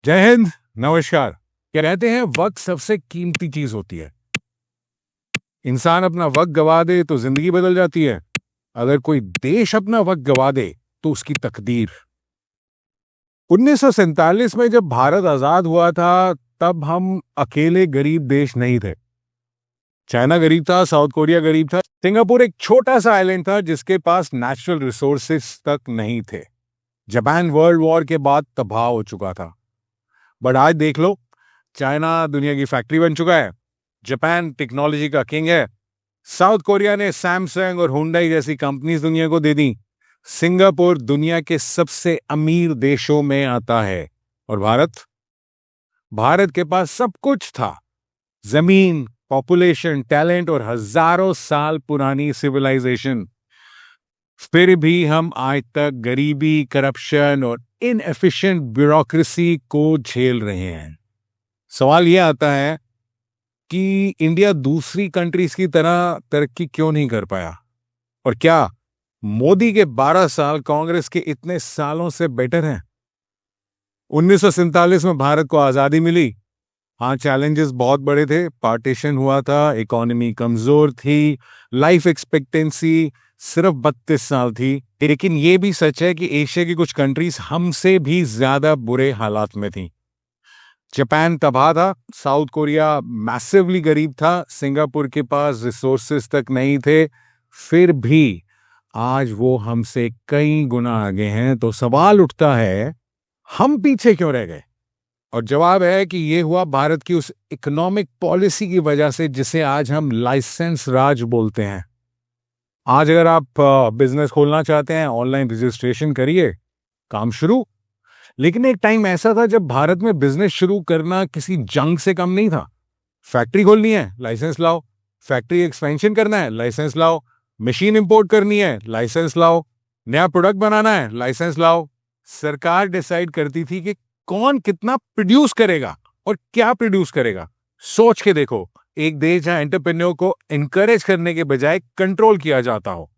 जय हिंद। नमस्कार। क्या कहते हैं, वक्त सबसे कीमती चीज होती है। इंसान अपना वक्त गवा दे तो जिंदगी बदल जाती है। अगर कोई देश अपना वक्त गवा दे तो उसकी तकदीर। 1947 में जब भारत आजाद हुआ था, तब हम अकेले गरीब देश नहीं थे। चाइना गरीब था, साउथ कोरिया गरीब था, सिंगापुर एक छोटा सा आइलैंड था जिसके पास नेचुरल रिसोर्सेस तक नहीं थे। जापान वर्ल्ड वॉर के बाद तबाह हो चुका था। बट आज देख लो, चाइना दुनिया की फैक्ट्री बन चुका है। जापान टेक्नोलॉजी का किंग है। साउथ कोरिया ने सैमसंग और हुंडई जैसी कंपनीज दुनिया को दे दी। सिंगापुर दुनिया के सबसे अमीर देशों में आता है। और भारत भारत के पास सब कुछ था। जमीन, पॉपुलेशन, टैलेंट और हजारों साल पुरानी सिविलाइजेशन। फिर भी हम आज तक गरीबी, करप्शन और इनएफिशिएंट ब्यूरोक्रेसी को झेल रहे हैं। सवाल यह आता है कि इंडिया दूसरी कंट्रीज की तरह तरक्की क्यों नहीं कर पाया? और क्या मोदी के 12 साल कांग्रेस के इतने सालों से बेटर हैं? 1947 में भारत को आजादी मिली। हाँ, चैलेंजेस बहुत बड़े थे। पार्टीशन हुआ था, इकोनॉमी कमजोर थी, लाइफ एक्सपेक्टेंसी सिर्फ 32 साल थी। लेकिन यह भी सच है कि एशिया की कुछ कंट्रीज हमसे भी ज्यादा बुरे हालात में थी। जापान तबाह था, साउथ कोरिया मैसिवली गरीब था, सिंगापुर के पास रिसोर्सेस तक नहीं थे। फिर भी आज वो हमसे कई गुना आगे हैं। तो सवाल उठता है, हम पीछे क्यों रह गए? और जवाब है कि ये हुआ भारत की उस इकोनॉमिक पॉलिसी की वजह से जिसे आज हम लाइसेंस राज बोलते हैं। आज अगर आप बिजनेस खोलना चाहते हैं, ऑनलाइन रजिस्ट्रेशन करिए, काम शुरू। लेकिन एक टाइम ऐसा था जब भारत में बिजनेस शुरू करना किसी जंग से कम नहीं था। फैक्ट्री खोलनी है, लाइसेंस लाओ। फैक्ट्री एक्सपेंशन करना है, लाइसेंस लाओ। मशीन इंपोर्ट करनी है, लाइसेंस लाओ। नया प्रोडक्ट बनाना है, लाइसेंस लाओ। सरकार डिसाइड करती थी कि कौन कितना प्रोड्यूस करेगा और क्या प्रोड्यूस करेगा। सोच के देखो, एक देश जहां एंटरप्रेन्योर को एनकरेज करने के बजाय कंट्रोल किया जाता हो।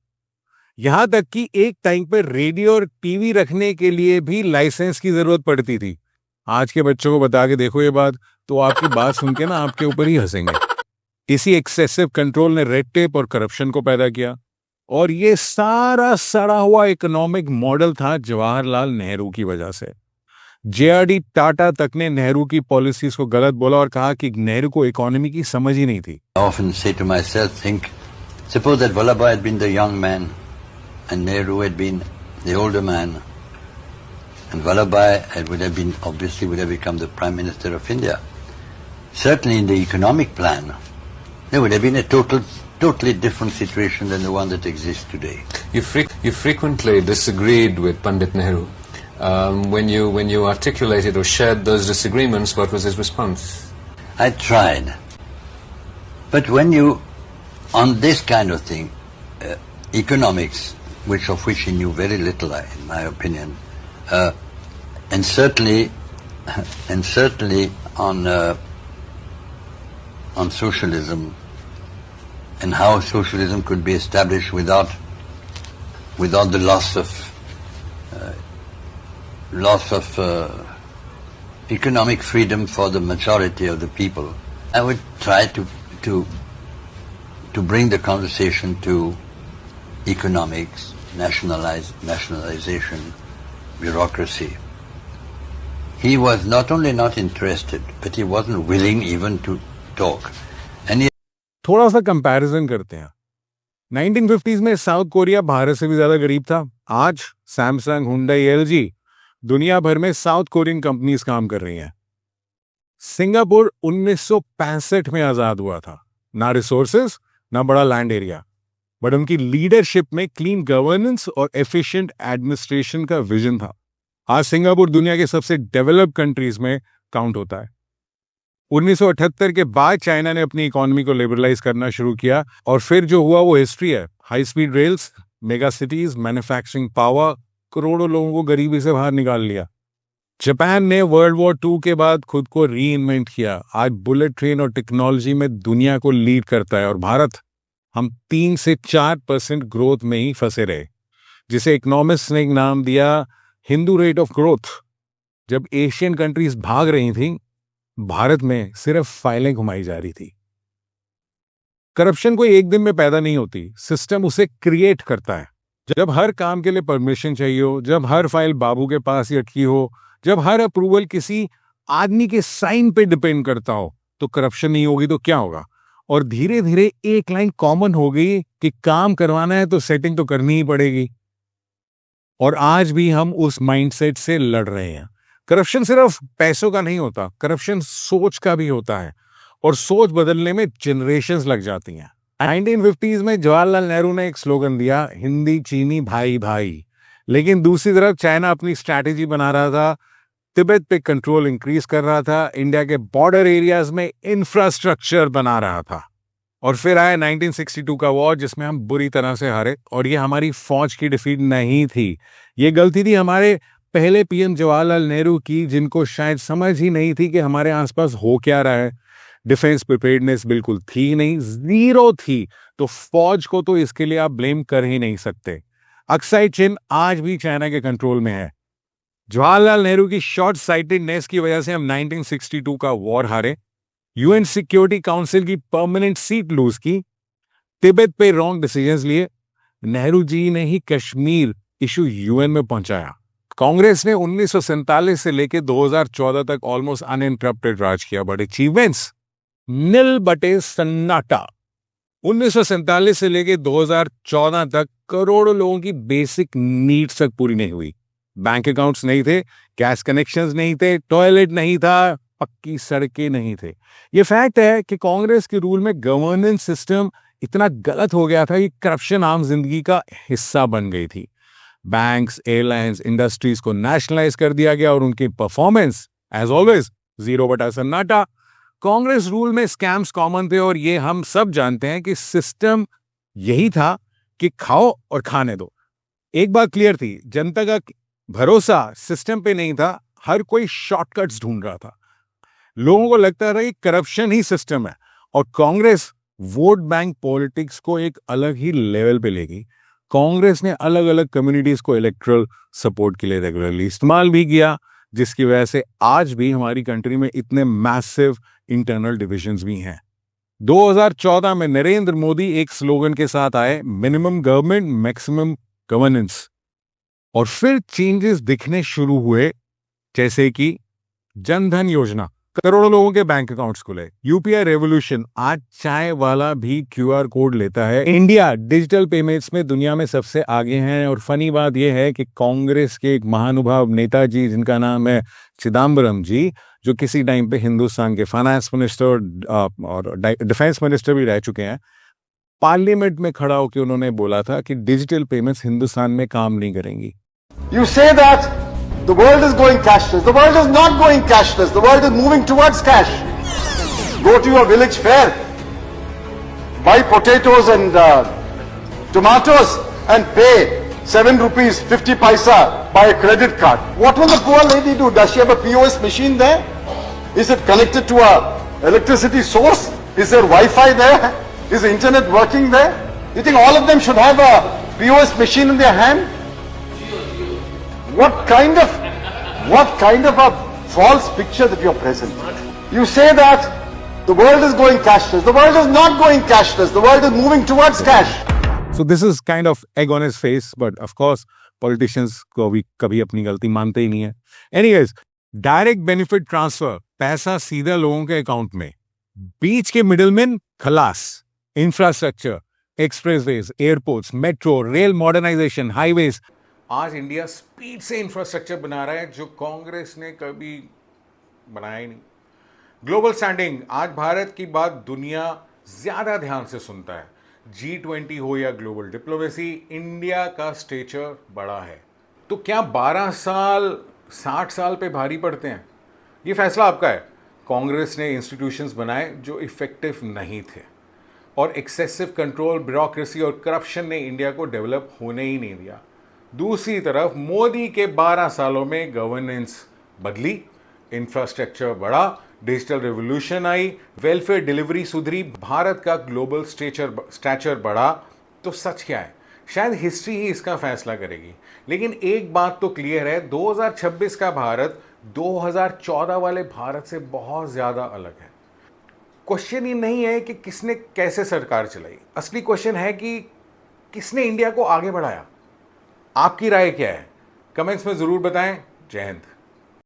यहां तक कि एक टाइम पर रेडियो और टीवी रखने के लिए भी लाइसेंस की जरूरत पड़ती थी। आज के बच्चों को बता के देखो ये बात, तो आपकी बात सुन के ना आपके ऊपर ही हंसेंगे। इसी एक्सेसिव कंट्रोल ने रेड टेप और करप्शन को पैदा किया। और ये सारा सड़ा हुआ इकोनॉमिक मॉडल था जवाहरलाल नेहरू की वजह से। जेआरडी टाटा तक ने नेहरू की पॉलिसीज को गलत बोला और कहा कि नेहरू को इकोनॉमी की समझ ही नहीं थी। I often say to myself, suppose that Vallabhbhai had been the young man and Nehru had been the older man, and Vallabhbhai would have become the Prime Minister of India. Certainly in the economic plan, there would have been a totally different situation than the one that exists today. You frequently disagreed with Pandit Nehru. When you articulated or shared those disagreements, what was his response? I tried. But when you, on this kind of thing, economics, of which he knew very little, in my opinion, and certainly on socialism and how socialism could be established without the loss of economic freedom for the majority of the people. I would try to bring the conversation to economics, nationalization, bureaucracy. He was not only not interested, but he wasn't willing even to talk. And थोड़ा सा comparison करते हैं। 1950s में south Korea Bharat से भी ज्यादा गरीब था। आज सैमसंग, हुंडई, एलजी दुनिया भर में साउथ कोरियन कंपनीज काम कर रही हैं। सिंगापुर 1965 में आजाद हुआ था। ना रिसोर्सेस, ना बड़ा लैंड एरिया, बट उनकी लीडरशिप में क्लीन गवर्नेंस और एफिशिएंट एडमिनिस्ट्रेशन का विजन था। आज सिंगापुर दुनिया के सबसे डेवलप्ड कंट्रीज में काउंट होता है। 1978 के बाद चाइना ने अपनी इकोनॉमी को लिबरलाइज करना शुरू किया और फिर जो हुआ वो हिस्ट्री है। High speed rails, mega cities, manufacturing power, करोड़ों लोगों को गरीबी से बाहर निकाल लिया। जापान ने वर्ल्ड वॉर 2 के बाद खुद को री इन्वेंट किया। आज बुलेट ट्रेन और टेक्नोलॉजी में दुनिया को लीड करता है। और भारत, हम 3 से 4% ग्रोथ में ही फंसे रहे, जिसे इकोनॉमिस्ट ने एक नाम दिया हिंदू रेट ऑफ ग्रोथ। जब एशियन कंट्रीज भाग रही थी, भारत में सिर्फ फाइलें घुमाई जा रही थी। करप्शन कोई एक दिन में पैदा नहीं होती, सिस्टम उसे क्रिएट करता है। जब हर काम के लिए परमिशन चाहिए हो, जब हर फाइल बाबू के पास ही अटकी हो, जब हर अप्रूवल किसी आदमी के साइन पे डिपेंड करता हो, तो करप्शन नहीं होगी तो क्या होगा? और धीरे धीरे एक लाइन कॉमन हो गई कि काम करवाना है तो सेटिंग तो करनी ही पड़ेगी। और आज भी हम उस माइंडसेट से लड़ रहे हैं। करप्शन सिर्फ पैसों का नहीं होता, करप्शन सोच का भी होता है, और सोच बदलने में जनरेशंस लग जाती हैं। 1950s में जवाहरलाल नेहरू ने एक स्लोगन दिया, हिंदी चीनी भाई भाई। लेकिन दूसरी तरफ चाइना अपनी स्ट्रैटेजी बना रहा था, तिब्बत पे कंट्रोल इंक्रीज कर रहा था, इंडिया के बॉर्डर एरियाज में इंफ्रास्ट्रक्चर बना रहा था। और फिर आया 1962 का वॉर, जिसमें हम बुरी तरह से हारे। और ये हमारी फौज की डिफीट नहीं थी, ये गलती थी हमारे पहले पीएम जवाहरलाल नेहरू की, जिनको शायद समझ ही नहीं थी कि हमारे आसपास हो क्या रहा है। डिफेंस प्रिपेयर्डनेस बिल्कुल थी नहीं, जीरो थी। तो फौज को तो इसके लिए आप ब्लेम कर ही नहीं सकते। अक्साई चिन आज भी चाइना के कंट्रोल में है। जवाहरलाल नेहरू की शॉर्ट साइटेडनेस की वजह से हम 1962 का वॉर हारे, यूएन सिक्योरिटी काउंसिल की परमानेंट सीट लूज की, तिब्बत पे रॉन्ग डिसीजंस लिए। नेहरू जी ने ही कश्मीर इशू यूएन में पहुंचाया। कांग्रेस ने 1947 से लेकर 2014 तक ऑलमोस्ट अनइंटरप्टेड राज किया, बट अचीवमेंट्स नील बटे सन्नाटा। 1947 से लेकर 2014 तक करोड़ों लोगों की बेसिक नीड्स तक पूरी नहीं हुई। बैंक अकाउंट्स नहीं थे, गैस कनेक्शंस नहीं थे, टॉयलेट नहीं था, पक्की सड़कें नहीं थे। ये फैक्ट है कि कांग्रेस के रूल में गवर्नेंस सिस्टम इतना गलत हो गया था कि करप्शन आम जिंदगी का हिस्सा बन गई थी। बैंक्स, एयरलाइंस, इंडस्ट्रीज को नेशनलाइज कर दिया गया और उनकी परफॉर्मेंस एज ऑलवेज जीरो बटा सन्नाटा। कांग्रेस रूल में स्कैम्स कॉमन थे, और ये हम सब जानते हैं कि सिस्टम यही था कि खाओ और खाने दो। एक बात क्लियर थी, जनता का भरोसा सिस्टम पे नहीं था, हर कोई शॉर्टकट्स ढूंढ रहा था। लोगों को लगता था कि करप्शन ही सिस्टम है, और कांग्रेस वोट बैंक पॉलिटिक्स को एक अलग ही लेवल पे ले गई। कांग्रेस ने अलग अलग कम्युनिटीज को इलेक्टरल सपोर्ट के लिए रेगुलरली इस्तेमाल भी किया, जिसकी वजह से आज भी हमारी कंट्री में इतने मैसिव इंटरनल डिविजन्स भी हैं। 2014 में नरेंद्र मोदी एक स्लोगन के साथ आए, मिनिमम गवर्नमेंट मैक्सिमम गवर्नेंस। और फिर चेंजेस दिखने शुरू हुए, जैसे कि जनधन योजना, करोड़ों लोगों के बैंक अकाउंट्स खुले। यूपीआई रेवोल्यूशन, आज चाय वाला भी क्यूआर कोड लेता है। इंडिया डिजिटल पेमेंट्स में दुनिया में सबसे आगे हैं। और फनी बात यह है कि कांग्रेस के एक महानुभाव नेताजी, जिनका नाम है चिदम्बरम जी, जो किसी टाइम पे हिंदुस्तान के फाइनेंस मिनिस्टर और डिफेंस मिनिस्टर भी रह चुके हैं, पार्लियामेंट में खड़ा होकर उन्होंने बोला था कि डिजिटल पेमेंट्स हिंदुस्तान में काम नहीं करेंगी। You say that the world is going cashless. The world is not going cashless. The world is moving towards cash. Go to your village fair, buy potatoes and tomatoes and pay 7 rupees 50 paisa by a credit card. What will the poor lady do? Does she have a POS machine there? Is it connected to a electricity source? Is there Wi-Fi there? Is the internet working there? You think all of them should have a POS machine in their hand? What kind of a false picture that you're present? You say that the world is going cashless. The world is not going cashless. The world is moving towards cash. So this is kind of egg on his face, but of course politicians को भी कभी अपनी गलती मानते ही नहीं है। Anyways, direct benefit transfer, पैसा सीधा लोगों के अकाउंट में, बीच के मिडिलमैन खलास। Infrastructure, expressways, airports, metro, rail modernisation, highways. आज इंडिया स्पीड से इंफ्रास्ट्रक्चर बना रहा है जो कांग्रेस ने कभी बनाया ही नहीं। ग्लोबल स्टैंडिंग, आज भारत की बात दुनिया ज्यादा ध्यान से सुनता है। G20 हो या ग्लोबल डिप्लोमेसी, इंडिया का स्टेचर बड़ा है। तो क्या 12 साल 60 साल पे भारी पड़ते हैं? ये फैसला आपका है। कांग्रेस ने इंस्टीट्यूशंस बनाए जो इफेक्टिव नहीं थे, और एक्सेसिव कंट्रोल, ब्यूरोक्रेसी और करप्शन ने इंडिया को डेवलप होने ही नहीं दिया। दूसरी तरफ मोदी के 12 सालों में गवर्नेंस बदली, इंफ्रास्ट्रक्चर बढ़ा, डिजिटल रेवोल्यूशन आई, वेलफेयर डिलीवरी सुधरी, भारत का ग्लोबल स्टैचर बढ़ा। तो सच क्या है? शायद हिस्ट्री ही इसका फैसला करेगी। लेकिन एक बात तो क्लियर है, 2026 का भारत 2014 वाले भारत से बहुत ज़्यादा अलग है। क्वेश्चन ये नहीं है कि किसने कैसे सरकार चलाई, असली क्वेश्चन है कि किसने इंडिया को आगे बढ़ाया। आपकी राय क्या है? कमेंट्स में ज़रूर बताएं। जय हिंद।